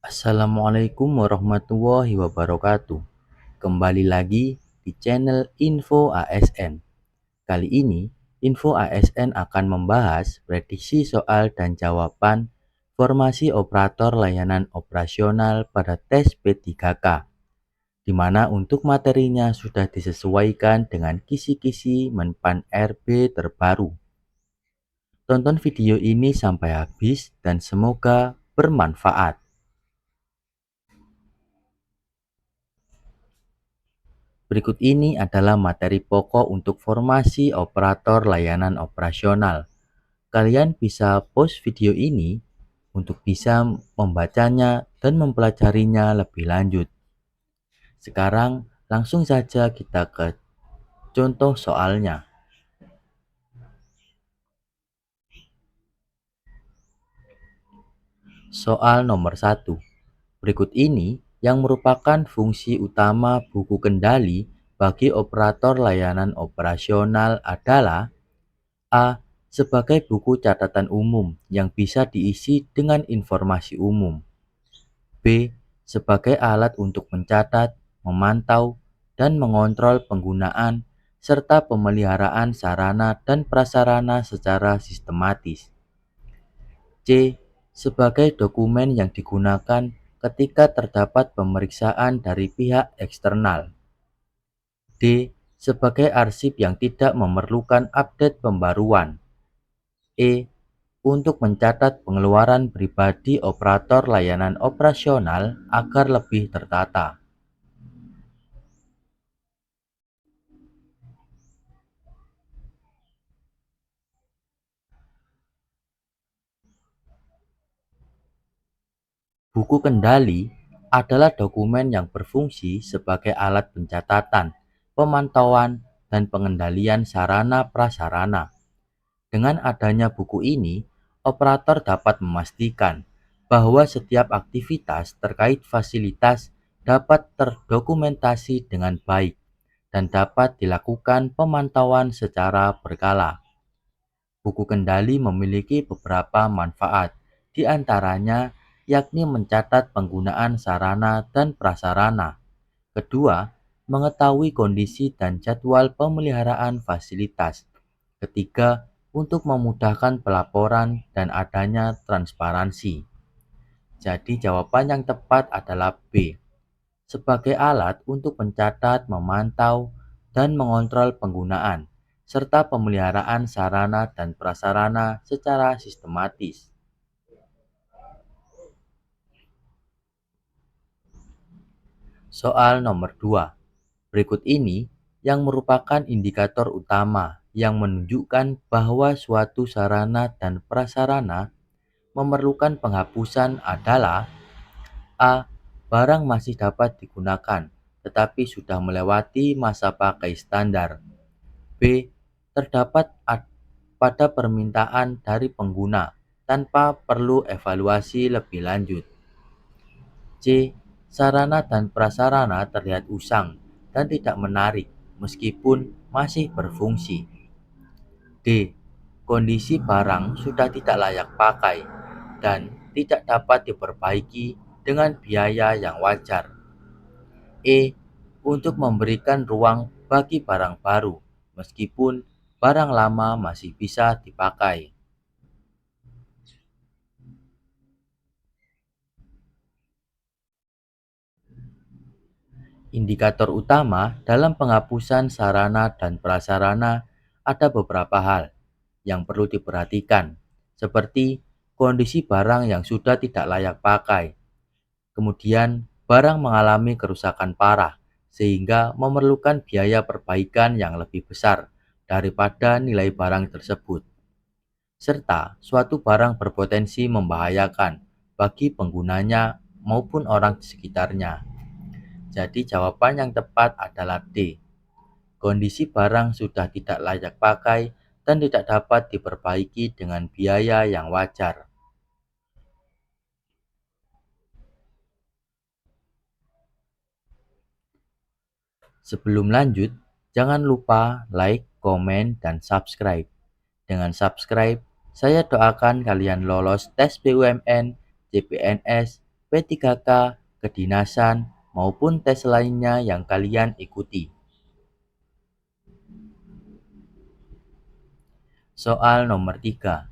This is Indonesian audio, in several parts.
Assalamualaikum warahmatullahi wabarakatuh. Kembali lagi di channel Info ASN. Kali ini, Info ASN akan membahas prediksi soal dan jawaban formasi operator layanan operasional pada tes P3K, di mana untuk materinya sudah disesuaikan dengan kisi-kisi Menpan RB terbaru. Tonton video ini sampai habis dan semoga bermanfaat. Berikut ini adalah materi pokok untuk formasi operator layanan operasional. Kalian bisa pause video ini untuk bisa membacanya dan mempelajarinya lebih lanjut. Sekarang langsung saja kita ke contoh soalnya. Soal nomor 1. Berikut ini yang merupakan fungsi utama buku kendali bagi operator layanan operasional adalah: A. Sebagai buku catatan umum yang bisa diisi dengan informasi umum. B. Sebagai alat untuk mencatat, memantau, dan mengontrol penggunaan serta pemeliharaan sarana dan prasarana secara sistematis. C. Sebagai dokumen yang digunakan ketika terdapat pemeriksaan dari pihak eksternal. D. Sebagai arsip yang tidak memerlukan update pembaruan. E. Untuk mencatat pengeluaran pribadi operator layanan operasional agar lebih tertata. Buku kendali adalah dokumen yang berfungsi sebagai alat pencatatan, pemantauan, dan pengendalian sarana prasarana. Dengan adanya buku ini, operator dapat memastikan bahwa setiap aktivitas terkait fasilitas dapat terdokumentasi dengan baik dan dapat dilakukan pemantauan secara berkala. Buku kendali memiliki beberapa manfaat, di antaranya yakni mencatat penggunaan sarana dan prasarana. Kedua, mengetahui kondisi dan jadwal pemeliharaan fasilitas. Ketiga, untuk memudahkan pelaporan dan adanya transparansi. Jadi jawaban yang tepat adalah B. Sebagai alat untuk mencatat, memantau, dan mengontrol penggunaan, serta pemeliharaan sarana dan prasarana secara sistematis. Soal nomor 2. Berikut ini yang merupakan indikator utama yang menunjukkan bahwa suatu sarana dan prasarana memerlukan penghapusan adalah: A. Barang masih dapat digunakan, tetapi sudah melewati masa pakai standar. B. Terdapat pada permintaan dari pengguna tanpa perlu evaluasi lebih lanjut. C. Sarana dan prasarana terlihat usang dan tidak menarik meskipun masih berfungsi. D. Kondisi barang sudah tidak layak pakai dan tidak dapat diperbaiki dengan biaya yang wajar. E. Untuk memberikan ruang bagi barang baru meskipun barang lama masih bisa dipakai. Indikator utama dalam penghapusan sarana dan prasarana ada beberapa hal yang perlu diperhatikan, seperti kondisi barang yang sudah tidak layak pakai, kemudian barang mengalami kerusakan parah sehingga memerlukan biaya perbaikan yang lebih besar daripada nilai barang tersebut, serta suatu barang berpotensi membahayakan bagi penggunanya maupun orang di sekitarnya. Jadi jawaban yang tepat adalah D. Kondisi barang sudah tidak layak pakai dan tidak dapat diperbaiki dengan biaya yang wajar. Sebelum lanjut, jangan lupa like, komen, dan subscribe. Dengan subscribe, saya doakan kalian lolos tes BUMN, CPNS, P3K, kedinasan, maupun tes lainnya yang kalian ikuti. Soal nomor 3.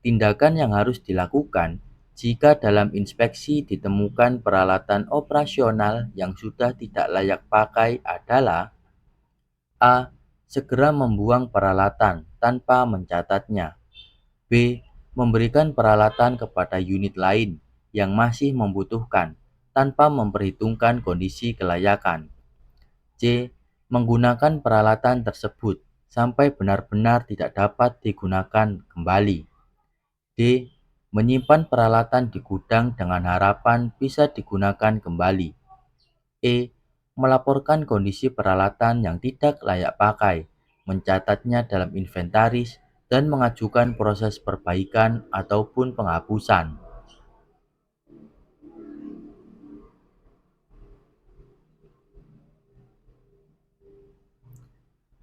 Tindakan yang harus dilakukan jika dalam inspeksi ditemukan peralatan operasional yang sudah tidak layak pakai adalah: A. Segera membuang peralatan tanpa mencatatnya. B. Memberikan peralatan kepada unit lain yang masih membutuhkan tanpa memperhitungkan kondisi kelayakan. C. Menggunakan peralatan tersebut sampai benar-benar tidak dapat digunakan kembali. D. Menyimpan peralatan di gudang dengan harapan bisa digunakan kembali. E. Melaporkan kondisi peralatan yang tidak layak pakai, mencatatnya dalam inventaris, dan mengajukan proses perbaikan ataupun penghapusan.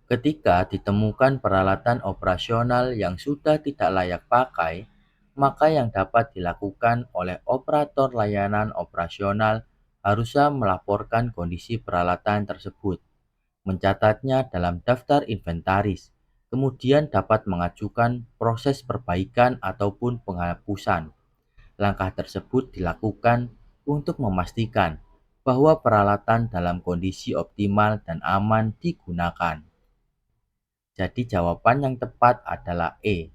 Ketika ditemukan peralatan operasional yang sudah tidak layak pakai, maka yang dapat dilakukan oleh operator layanan operasional harusnya melaporkan kondisi peralatan tersebut, mencatatnya dalam daftar inventaris, kemudian dapat mengajukan proses perbaikan ataupun penghapusan. Langkah tersebut dilakukan untuk memastikan bahwa peralatan dalam kondisi optimal dan aman digunakan. Jadi jawaban yang tepat adalah E.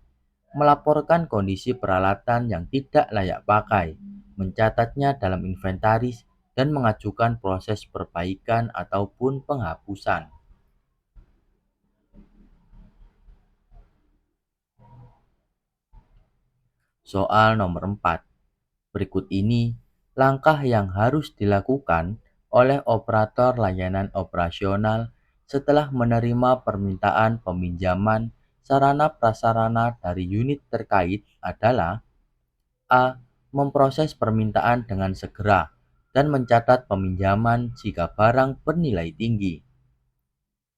Melaporkan kondisi peralatan yang tidak layak pakai, mencatatnya dalam inventaris, dan mengajukan proses perbaikan ataupun penghapusan. Soal nomor 4. Berikut ini langkah yang harus dilakukan oleh operator layanan operasional setelah menerima permintaan peminjaman sarana prasarana dari unit terkait adalah: A. Memproses permintaan dengan segera dan mencatat peminjaman jika barang bernilai tinggi.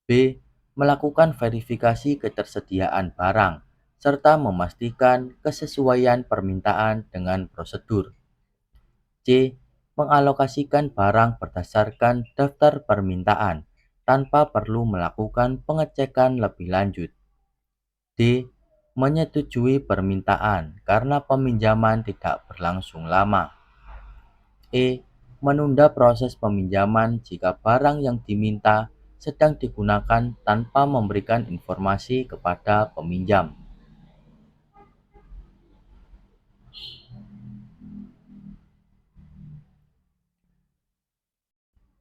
B. Melakukan verifikasi ketersediaan barang serta memastikan kesesuaian permintaan dengan prosedur. C. Mengalokasikan barang berdasarkan daftar permintaan tanpa perlu melakukan pengecekan lebih lanjut. D. Menyetujui permintaan karena peminjaman tidak berlangsung lama. E. Menunda proses peminjaman jika barang yang diminta sedang digunakan tanpa memberikan informasi kepada peminjam.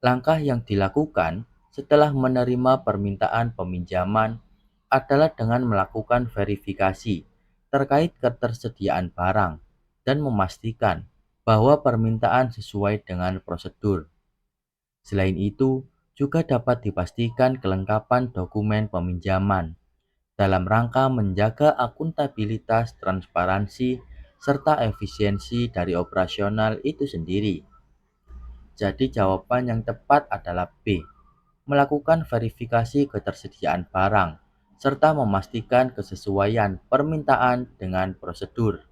Langkah yang dilakukan setelah menerima permintaan peminjaman adalah dengan melakukan verifikasi terkait ketersediaan barang dan memastikan bahwa permintaan sesuai dengan prosedur. Selain itu, juga dapat dipastikan kelengkapan dokumen peminjaman dalam rangka menjaga akuntabilitas, transparansi, serta efisiensi dari operasional itu sendiri. Jadi jawaban yang tepat adalah B. Melakukan verifikasi ketersediaan barang, serta memastikan kesesuaian permintaan dengan prosedur.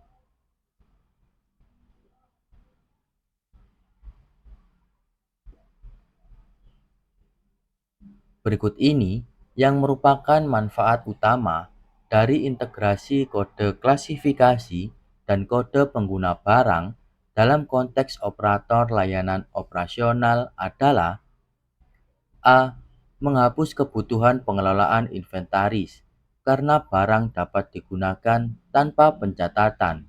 Berikut ini yang merupakan manfaat utama dari integrasi kode klasifikasi dan kode pengguna barang dalam konteks operator layanan operasional adalah: A. Menghapus kebutuhan pengelolaan inventaris karena barang dapat digunakan tanpa pencatatan.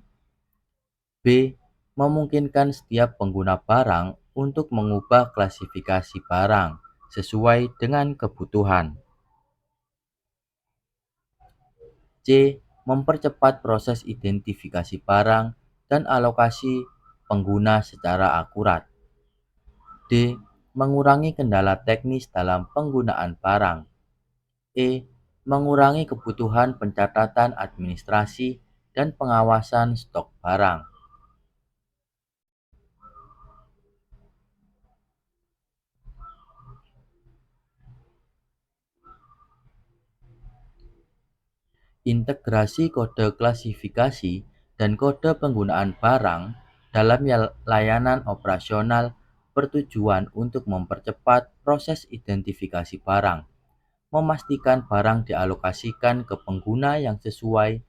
B. Memungkinkan setiap pengguna barang untuk mengubah klasifikasi barang sesuai dengan kebutuhan. C. Mempercepat proses identifikasi barang dan alokasi pengguna secara akurat. D. Mengurangi kendala teknis dalam penggunaan barang. E. Mengurangi kebutuhan pencatatan administrasi dan pengawasan stok barang. Integrasi kode klasifikasi dan kode penggunaan barang dalam layanan operasional bertujuan untuk mempercepat proses identifikasi barang, memastikan barang dialokasikan ke pengguna yang sesuai,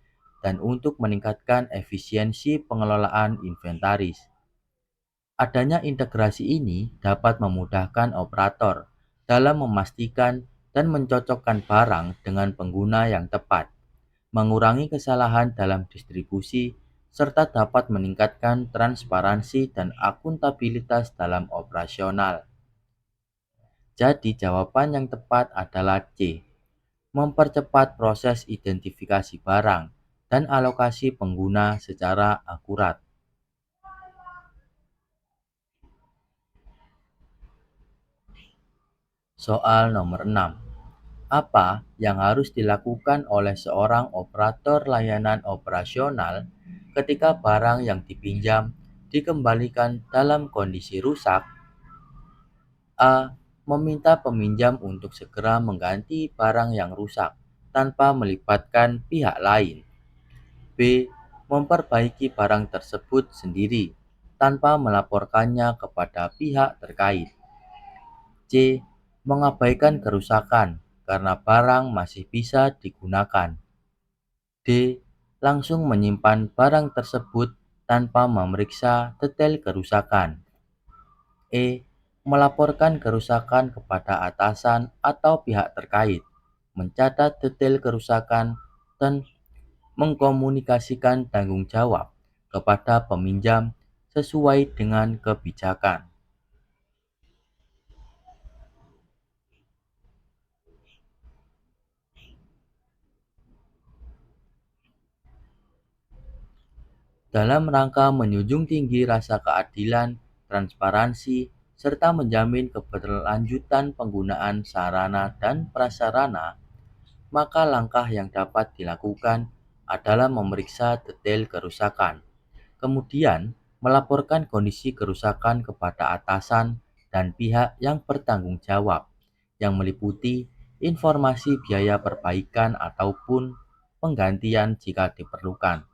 dan untuk meningkatkan efisiensi pengelolaan inventaris. Adanya integrasi ini dapat memudahkan operator dalam memastikan dan mencocokkan barang dengan pengguna yang tepat, mengurangi kesalahan dalam distribusi, serta dapat meningkatkan transparansi dan akuntabilitas dalam operasional. Jadi jawaban yang tepat adalah C, mempercepat proses identifikasi barang dan alokasi pengguna secara akurat. Soal nomor 6. Apa yang harus dilakukan oleh seorang operator layanan operasional ketika barang yang dipinjam dikembalikan dalam kondisi rusak? A. Meminta peminjam untuk segera mengganti barang yang rusak tanpa melibatkan pihak lain. B. Memperbaiki barang tersebut sendiri tanpa melaporkannya kepada pihak terkait. C. Mengabaikan kerusakan karena barang masih bisa digunakan. D. Langsung menyimpan barang tersebut tanpa memeriksa detail kerusakan. E. Melaporkan kerusakan kepada atasan atau pihak terkait, mencatat detail kerusakan, dan mengkomunikasikan tanggung jawab kepada peminjam sesuai dengan kebijakan. Dalam rangka menjunjung tinggi rasa keadilan, transparansi, serta menjamin keberlanjutan penggunaan sarana dan prasarana, maka langkah yang dapat dilakukan adalah memeriksa detail kerusakan, kemudian melaporkan kondisi kerusakan kepada atasan dan pihak yang bertanggung jawab, yang meliputi informasi biaya perbaikan ataupun penggantian jika diperlukan.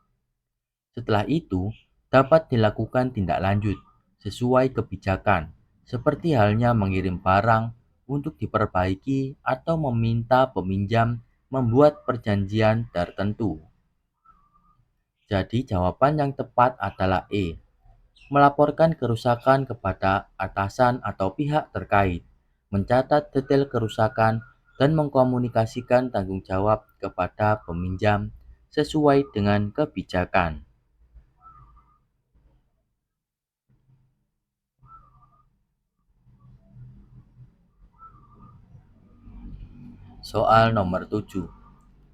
Setelah itu, dapat dilakukan tindak lanjut sesuai kebijakan, seperti halnya mengirim barang untuk diperbaiki atau meminta peminjam membuat perjanjian tertentu. Jadi jawaban yang tepat adalah E, melaporkan kerusakan kepada atasan atau pihak terkait, mencatat detail kerusakan, dan mengkomunikasikan tanggung jawab kepada peminjam sesuai dengan kebijakan. Soal nomor 7.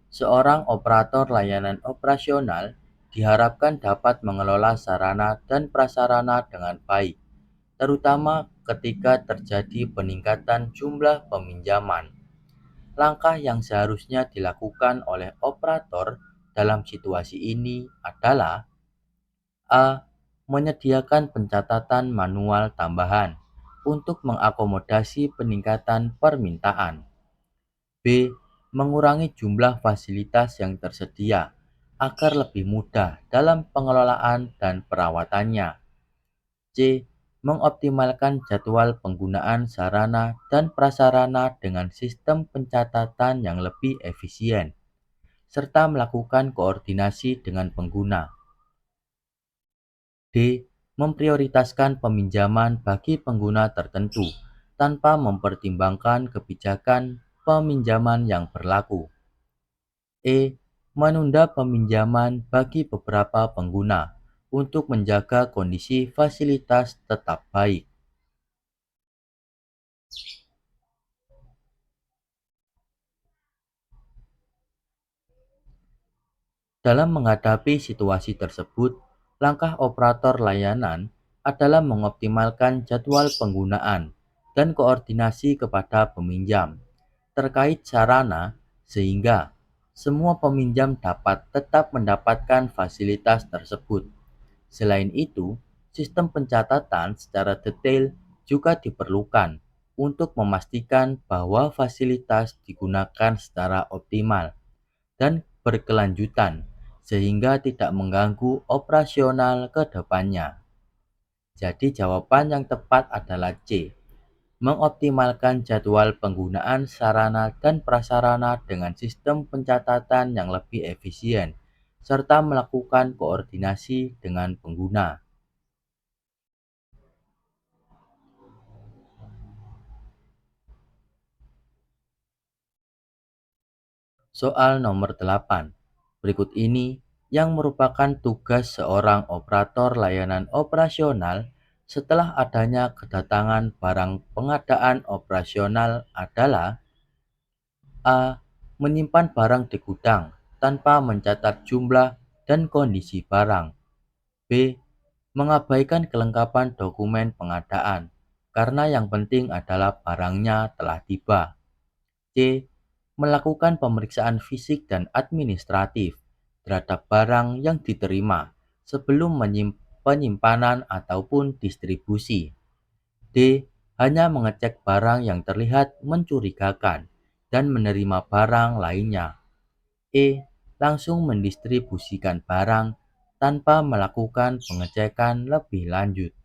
Seorang operator layanan operasional diharapkan dapat mengelola sarana dan prasarana dengan baik, terutama ketika terjadi peningkatan jumlah peminjaman. Langkah yang seharusnya dilakukan oleh operator dalam situasi ini adalah A. Menyediakan pencatatan manual tambahan untuk mengakomodasi peningkatan permintaan. B. Mengurangi jumlah fasilitas yang tersedia agar lebih mudah dalam pengelolaan dan perawatannya. C. Mengoptimalkan jadwal penggunaan sarana dan prasarana dengan sistem pencatatan yang lebih efisien, serta melakukan koordinasi dengan pengguna. D. Memprioritaskan peminjaman bagi pengguna tertentu tanpa mempertimbangkan kebijakan peminjaman yang berlaku. E. Menunda peminjaman bagi beberapa pengguna untuk menjaga kondisi fasilitas tetap baik. Dalam menghadapi situasi tersebut, langkah operator layanan adalah mengoptimalkan jadwal penggunaan dan koordinasi kepada peminjam terkait sarana sehingga semua peminjam dapat tetap mendapatkan fasilitas tersebut. Selain itu, sistem pencatatan secara detail juga diperlukan untuk memastikan bahwa fasilitas digunakan secara optimal dan berkelanjutan sehingga tidak mengganggu operasional ke depannya. Jadi jawaban yang tepat adalah C. Mengoptimalkan jadwal penggunaan sarana dan prasarana dengan sistem pencatatan yang lebih efisien, serta melakukan koordinasi dengan pengguna. Soal nomor 8. Berikut ini yang merupakan tugas seorang operator layanan operasional setelah adanya kedatangan barang pengadaan operasional adalah: A. Menyimpan barang di gudang tanpa mencatat jumlah dan kondisi barang. B. Mengabaikan kelengkapan dokumen pengadaan karena yang penting adalah barangnya telah tiba. C. Melakukan pemeriksaan fisik dan administratif terhadap barang yang diterima sebelum penyimpanan ataupun distribusi. D. Hanya mengecek barang yang terlihat mencurigakan dan menerima barang lainnya. E. Langsung mendistribusikan barang tanpa melakukan pengecekan lebih lanjut.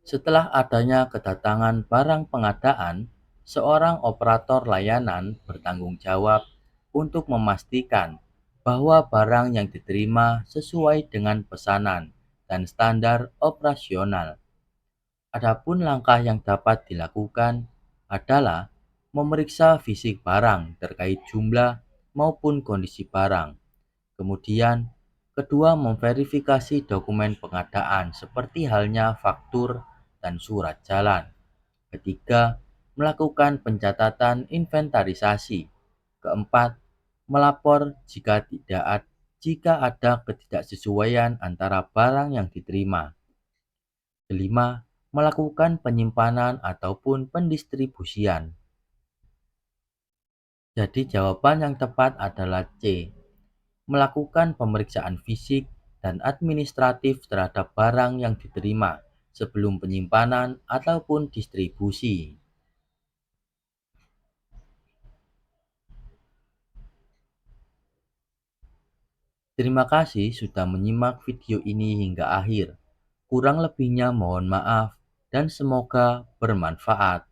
Setelah adanya kedatangan barang pengadaan, seorang operator layanan bertanggung jawab untuk memastikan bahwa barang yang diterima sesuai dengan pesanan dan standar operasional. Adapun langkah yang dapat dilakukan adalah memeriksa fisik barang terkait jumlah maupun kondisi barang. Kemudian, kedua, memverifikasi dokumen pengadaan seperti halnya faktur dan surat jalan. Ketiga, melakukan pencatatan inventarisasi. Keempat, melapor jika ada ketidaksesuaian antara barang yang diterima. Kelima, melakukan penyimpanan ataupun pendistribusian. Jadi jawaban yang tepat adalah C. Melakukan pemeriksaan fisik dan administratif terhadap barang yang diterima sebelum penyimpanan ataupun distribusi. Terima kasih sudah menyimak video ini hingga akhir. Kurang lebihnya mohon maaf dan semoga bermanfaat.